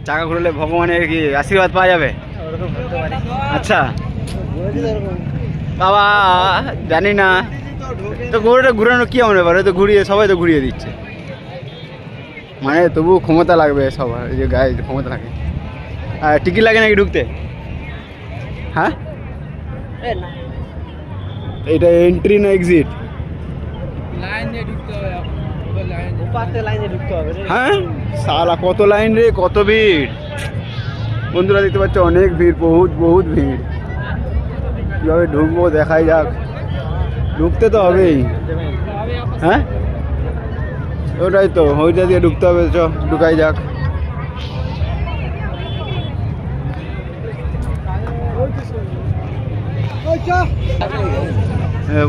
চাকা ঘুরলে ভগবানের কি আশীর্বাদ পাওয়া যাবে? আচ্ছা বাবা জানি না তো গরুটা ঘুরানো কি এমন ব্যাপার? তো ঘুরিয়ে সবাই তো ঘুরিয়ে দিচ্ছে, মানে তবু ক্ষমতা লাগবে সবার, এই যে গায়ে ক্ষমতা লাগে। আর টিকিট লাগে নাকি ঢুকতে? হ্যাঁ এটা এন্ট্রি না এক্সিট? হ্যাঁ সালা কত লাইন রে, কত ভিড় বন্ধুরা, দেখতে পাচ্ছ অনেক ভিড়, বহুত বহুত ভিড়। কীভাবে ঢুকবো দেখাই যাক, ঢুকতে তো হবেই। হ্যাঁ ওটাই তো, ওইটা দিয়ে ঢুকতে হবে, চ ঢুকাই যাক।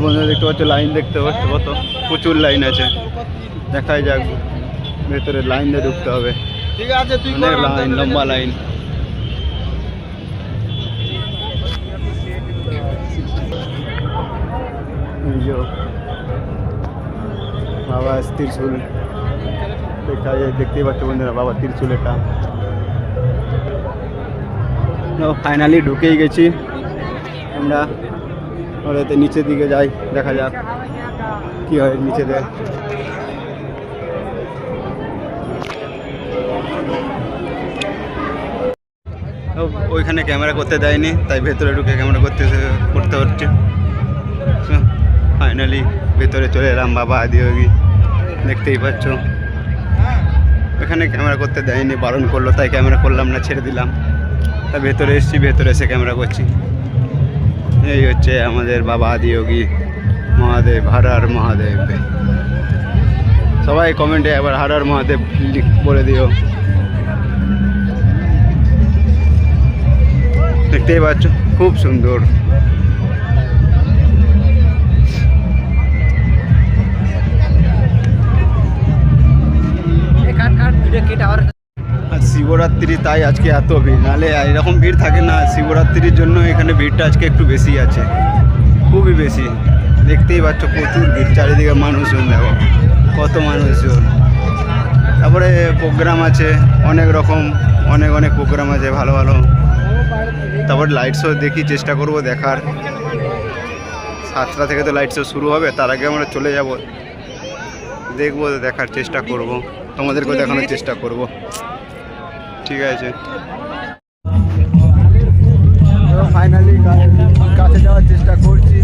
বন্ধুরা দেখতে পাচ্ছ লাইন, দেখতে পাচ্ছ কত প্রচুর লাইন আছে, দেখাই যাক। ভেতরে লাইন দিয়ে ঢুকতে হবে, ঠিক আছে, অনেক লাইন, লম্বা লাইন। বাবা ত্রিশূল দেখা যায়, দেখতেই পাচ্ছ বন্ধুরা, বাবা ত্রিশূল এটা। ফাইনালি ঢুকেই গেছি আমরা, ওরাতে নিচের দিকে যাই, দেখা যাক কি হয় নিচেতে। ওইখানে ক্যামেরা করতে দেয়নি, তাই ভেতরে ঢুকে ক্যামেরা করতে হচ্ছে। ফাইনালি ভেতরে চলে এলাম বাবা আদিয়োগী, দেখতেই পাচ্ছ। এখানে ক্যামেরা করতে দেয়নি, বারণ করলো, তাই ক্যামেরা করলাম না, ছেড়ে দিলাম। তা ভেতরে এসেছি, ভেতরে এসে ক্যামেরা করছি। এই হচ্ছে আমাদের বাবা আদিয়োগী মহাদেব, হর হর মহাদেব। সবাই কমেন্টে একবার হর হর মহাদেব বলে দিও। দেখতেই পাচ্ছ খুব সুন্দর। শিবরাত্রি তাই আজকে এত ভিড়, নাহলে এরকম ভিড় থাকে না। শিবরাত্রির জন্য এখানে ভিড়টা আজকে একটু বেশি আছে, খুবই বেশি। দেখতেই পাচ্ছ প্রচুর ভিড়, চারিদিকে মানুষজন, দেখো কত মানুষজন। তারপরে প্রোগ্রাম আছে অনেক রকম, অনেক অনেক প্রোগ্রাম আছে ভালো ভালো। তারপর লাইট শো দেখি, চেষ্টা করব দেখার। 7টা থেকে তো লাইট শো শুরু হবে, তার আগে আমরা চলে যাব, দেখবো, দেখার চেষ্টা করব, তোমাদেরকেও দেখানোর চেষ্টা করব। ঠিক আছে, ফাইনালি কাছে যাওয়ার চেষ্টা করছি,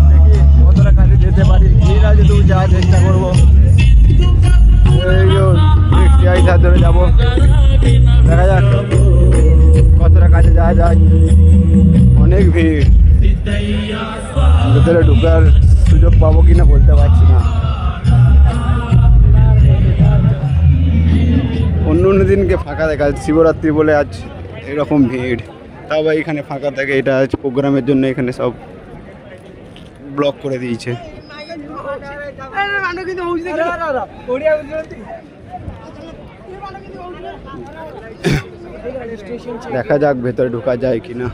দেখি কতটা কাছে যেতে পারি। ভিড় আছে তো যাওয়ার চেষ্টা করবো, ধরে যাবো, দেখা যাক কতটা কাছে যাওয়া যায়। অনেক ভিড়, ভেতরে ঢুকার সুযোগ পাবো কিনা বলতে পারছি না। অন্য অন্য দিনকে ফাঁকা দেখা, শিবরাত্রি বলে আজ এরকম ভিড়। তাও বা এখানে ফাঁকা থাকে, এটা আজ প্রোগ্রামের জন্য এখানে সব ব্লক করে দিয়েছে। দেখা যাক ভেতরে ঢোকা যায় কিনা।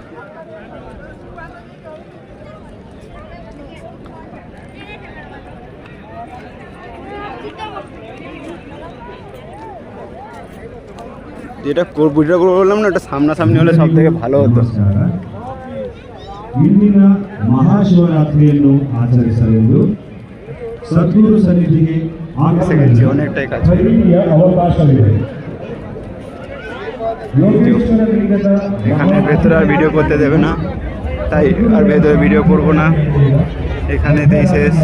যেটা ভিডিও করলাম না, ওটা সামনাসামনি হলে সব থেকে ভালো হতো। ಇಂದಿನ ಮಹಾಶಿವರಾತ್ರಿಯನ್ನು ಆಚರಿಸಲೆಂದು ಸದ್ಗುರು ಸನ್ನಿಧಿಗೆ ಆಗಮಿಸಿ অনেকটাই কাছে ಅವಕಾಶವಿದೆ। এখানে ভেতরে আর ভিডিও করতে দেবে না, তাই আর ভেতরে ভিডিও করব না, এখানেতেই শেষ।